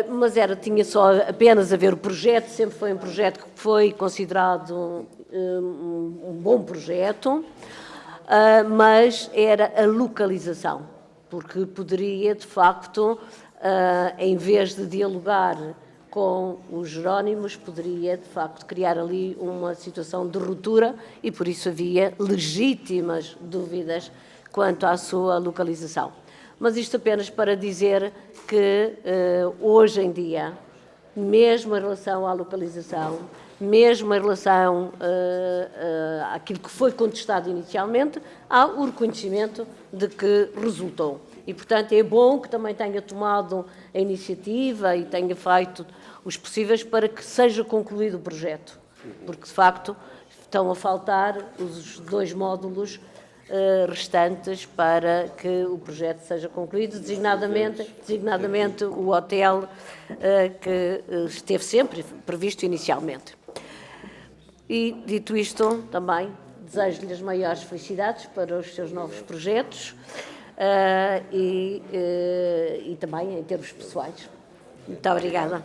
Mas tinha só apenas a ver o projeto, sempre foi um projeto que foi considerado um bom projeto, mas era a localização, porque poderia, de facto, em vez de dialogar com os Jerónimos, poderia, de facto, criar ali uma situação de ruptura e, por isso, havia legítimas dúvidas quanto à sua localização. Mas isto apenas para dizer que, hoje em dia, mesmo em relação à localização, mesmo em relação àquilo que foi contestado inicialmente, há o reconhecimento de que resultou. E, portanto, é bom que também tenha tomado a iniciativa e tenha feito os possíveis para que seja concluído o projeto, porque, de facto, estão a faltar os 2 módulos restantes para que o projeto seja concluído, designadamente o hotel que esteve sempre previsto inicialmente. E, dito isto, também desejo-lhe as maiores felicidades para os seus novos projetos e também em termos pessoais. Muito obrigada.